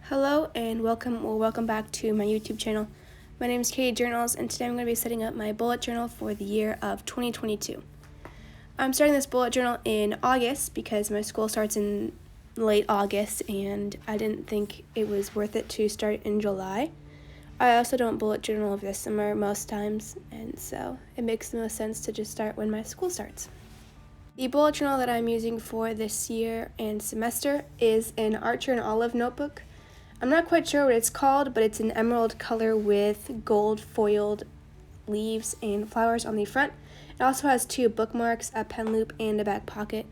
Hello and welcome back to my YouTube channel. My name is Katie Journals, and today I'm going to be setting up my bullet journal for the year of 2022. I'm starting this bullet journal in August because my school starts in late August and I didn't think it was worth it to start in July. I also don't bullet journal over the summer most times, and so it makes the most sense to just start when my school starts. The bullet journal that I'm using for this year and semester is an Archer and Olive notebook. I'm not quite sure what it's called, but it's an emerald color with gold foiled leaves and flowers on the front. It also has 2 bookmarks, a pen loop, and a back pocket.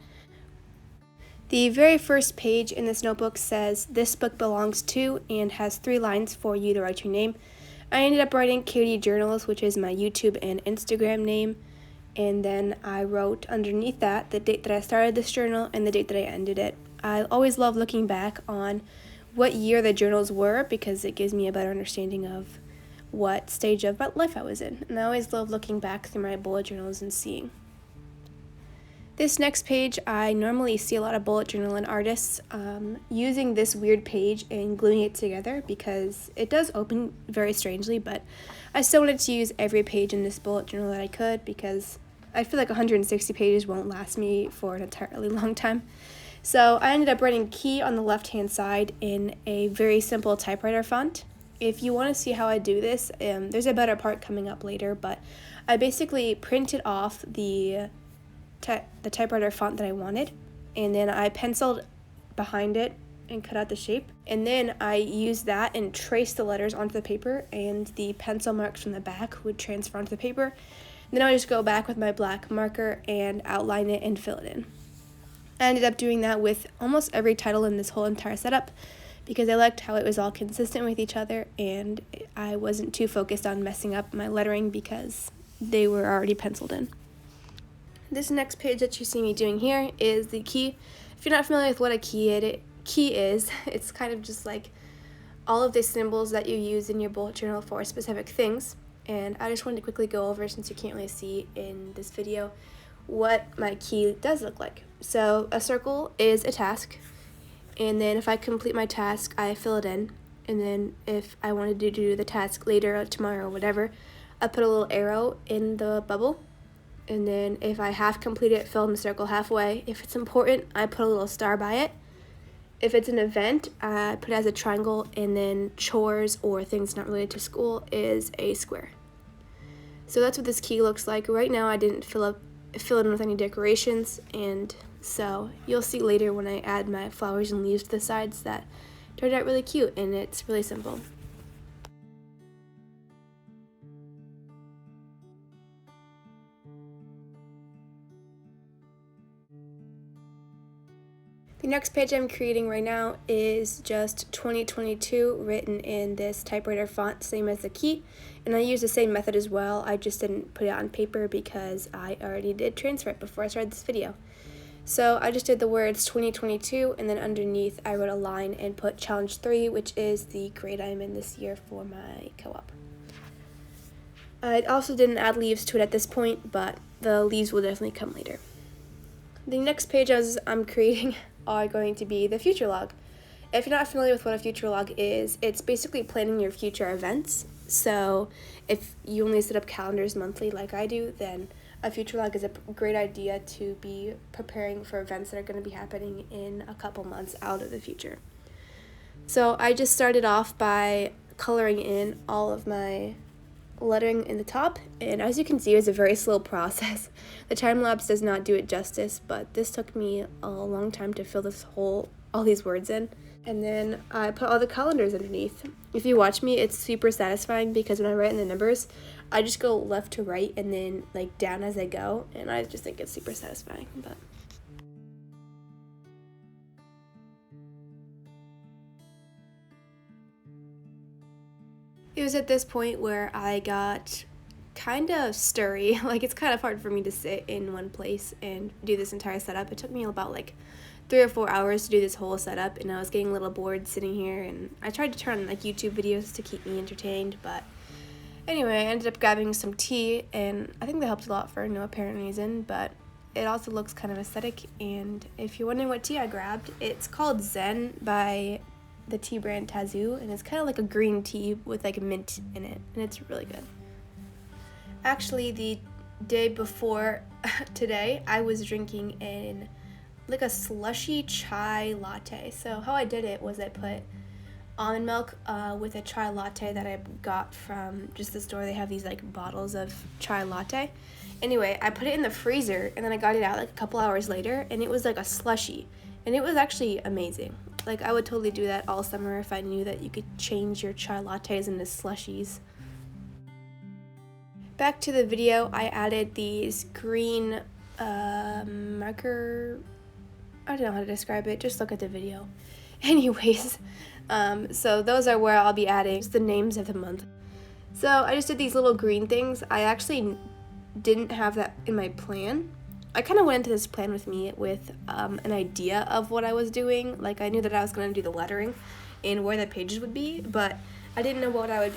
The very first page in this notebook says, "This book belongs to," and has 3 lines for you to write your name. I ended up writing Katie Journals, which is my YouTube and Instagram name, and then I wrote underneath that the date that I started this journal and the date that I ended it. I always love looking back on what year the journals were because it gives me a better understanding of what stage of life I was in. And I always love looking back through my bullet journals and seeing. This next page, I normally see a lot of bullet journaling artists using this weird page and gluing it together because it does open very strangely, but I still wanted to use every page in this bullet journal that I could because I feel like 160 pages won't last me for an entirely long time. So I ended up writing key on the left-hand side in a very simple typewriter font. If you want to see how I do this, there's a better part coming up later, but I basically printed off the typewriter font that I wanted, and then I penciled behind it and cut out the shape, and then I used that and traced the letters onto the paper, and the pencil marks from the back would transfer onto the paper. And then I would just go back with my black marker and outline it and fill it in. I ended up doing that with almost every title in this whole entire setup because I liked how it was all consistent with each other and I wasn't too focused on messing up my lettering because they were already penciled in. This next page that you see me doing here is the key. If you're not familiar with what a key is, it's kind of just like all of the symbols that you use in your bullet journal for specific things. And I just wanted to quickly go over, since you can't really see in this video, what my key does look like. So a circle is a task, and then if I complete my task, I fill it in, and then if I wanted to do the task later or tomorrow or whatever, I put a little arrow in the bubble, and then if I half complete it, fill in the circle halfway. If it's important, I put a little star by it. If it's an event, I put it as a triangle, and then chores or things not related to school is a square. So that's what this key looks like. Right now I didn't fill it in with any decorations, and so you'll see later when I add my flowers and leaves to the sides that turned out really cute, and it's really simple. The next page I'm creating right now is just 2022 written in this typewriter font, same as the key, and I use the same method as well. I just didn't put it on paper because I already did transfer it before I started this video. So I just did the words 2022, and then underneath I wrote a line and put challenge 3, which is the grade I'm in this year for my co-op. I also didn't add leaves to it at this point, but the leaves will definitely come later. The next page I'm creating are going to be the future log. If you're not familiar with what a future log is, it's basically planning your future events. So if you only set up calendars monthly like I do, then a future log is a great idea to be preparing for events that are going to be happening in a couple months out of the future. So I just started off by coloring in all of my lettering in the top, and as you can see, it was a very slow process. The time lapse does not do it justice, but this took me a long time to fill all these words in. And then I put all the calendars underneath. If you watch me, it's super satisfying because when I write in the numbers, I just go left to right and then like down as I go, and I just think it's super satisfying. But it was at this point where I got kind of stirry. Like, it's kind of hard for me to sit in one place and do this entire setup. It took me about like 3 or 4 hours to do this whole setup, and I was getting a little bored sitting here, and I tried to turn on like YouTube videos to keep me entertained, but anyway, I ended up grabbing some tea, and I think that helped a lot for no apparent reason, but it also looks kind of aesthetic. And if you're wondering what tea I grabbed, it's called Zen by the tea brand Tazoo, and it's kind of like a green tea with like mint in it, and it's really good. Actually, the day before today, I was drinking like a slushy chai latte. So how I did it was I put almond milk with a chai latte that I got from just the store. They have these like bottles of chai latte. Anyway, I put it in the freezer, and then I got it out like a couple hours later, and it was like a slushy, and it was actually amazing. Like, I would totally do that all summer if I knew that you could change your chai lattes into slushies. Back to the video, I added these green marker, I don't know how to describe it, just look at the video. Anyways, so those are where I'll be adding just the names of the month. So I just did these little green things. I actually didn't have that in my plan. I kind of went into this plan with an idea of what I was doing. Like, I knew that I was going to do the lettering and where the pages would be, but I didn't know what I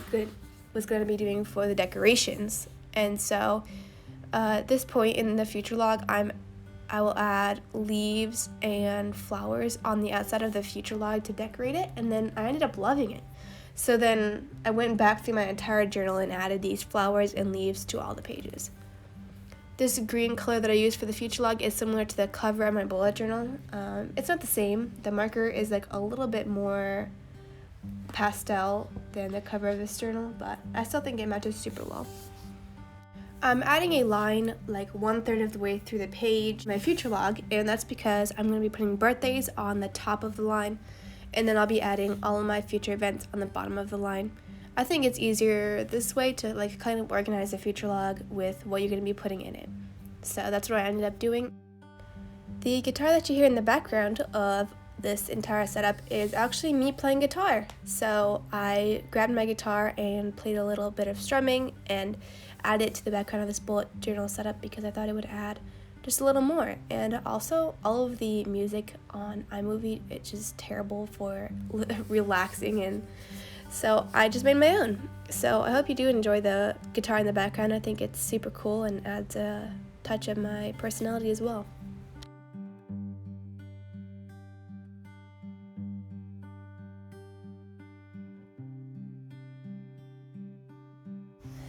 was going to be doing for the decorations. And so at this point in the future log, I will add leaves and flowers on the outside of the future log to decorate it, and then I ended up loving it. So then I went back through my entire journal and added these flowers and leaves to all the pages. This green color that I used for the future log is similar to the cover of my bullet journal. It's not the same. The marker is like a little bit more pastel than the cover of this journal, but I still think it matches super well. I'm adding a line like 1/3 of the way through the page, my future log, and that's because I'm going to be putting birthdays on the top of the line, and then I'll be adding all of my future events on the bottom of the line. I think it's easier this way to like kind of organize the future log with what you're going to be putting in it. So that's what I ended up doing. The guitar that you hear in the background of this entire setup is actually me playing guitar. So I grabbed my guitar and played a little bit of strumming and added it to the background of this bullet journal setup because I thought it would add just a little more. And also, all of the music on iMovie, it's just terrible for relaxing, and so I just made my own. So I hope you do enjoy the guitar in the background. I think it's super cool and adds a touch of my personality as well.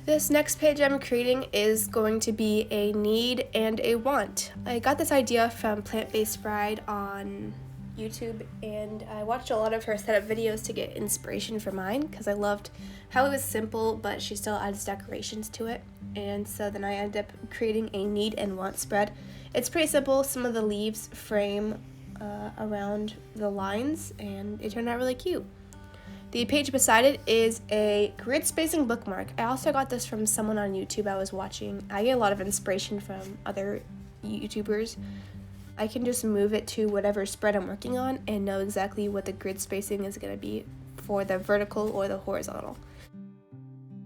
This next page I'm creating is going to be a need and a want. I got this idea from Plant-Based Bride on YouTube, and I watched a lot of her setup videos to get inspiration for mine because I loved how it was simple, but she still adds decorations to it. And so then I ended up creating a need and want spread. It's pretty simple. Some of the leaves frame around the lines, and it turned out really cute. The page beside it is a grid spacing bookmark. I also got this from someone on YouTube I was watching. I get a lot of inspiration from other YouTubers. I can just move it to whatever spread I'm working on and know exactly what the grid spacing is going to be for the vertical or the horizontal.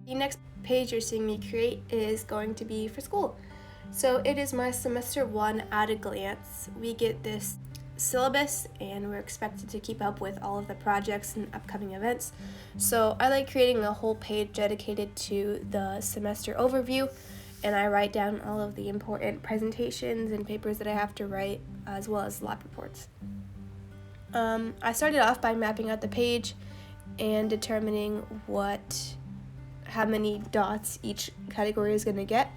The next page you're seeing me create is going to be for school. So it is my semester 1 at a glance. We get this syllabus and we're expected to keep up with all of the projects and upcoming events. So I like creating a whole page dedicated to the semester overview, and I write down all of the important presentations and papers that I have to write, as well as lab reports. I started off by mapping out the page and determining how many dots each category is going to get.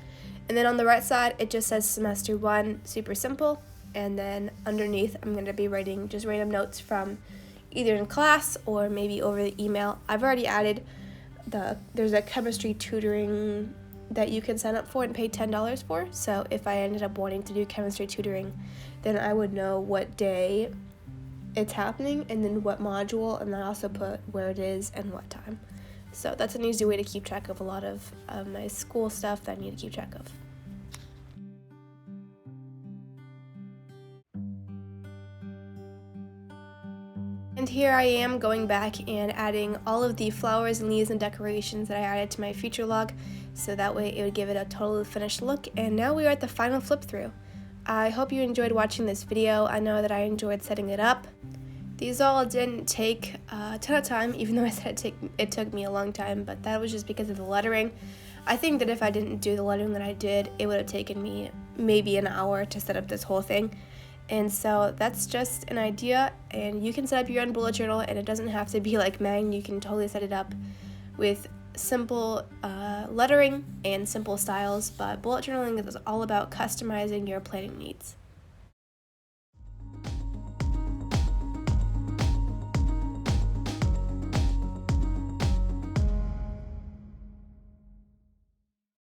And then on the right side, it just says semester 1, super simple. And then underneath, I'm going to be writing just random notes from either in class or maybe over the email. I've already added there's a chemistry tutoring that you can sign up for and pay $10 for. So if I ended up wanting to do chemistry tutoring, then I would know what day it's happening and then what module, and then I also put where it is and what time. So that's an easy way to keep track of a lot of my school stuff that I need to keep track of. And here I am going back and adding all of the flowers and leaves and decorations that I added to my future log, so that way it would give it a totally finished look. And now we are at the final flip through. I hope you enjoyed watching this video. I know that I enjoyed setting it up. These all didn't take a ton of time, even though I said it took me a long time, but that was just because of the lettering. I think that if I didn't do the lettering that I did, it would have taken me maybe an hour to set up this whole thing. And so that's just an idea, and you can set up your own bullet journal, and it doesn't have to be like mine. You can totally set it up with simple lettering and simple styles, but bullet journaling is all about customizing your planning needs.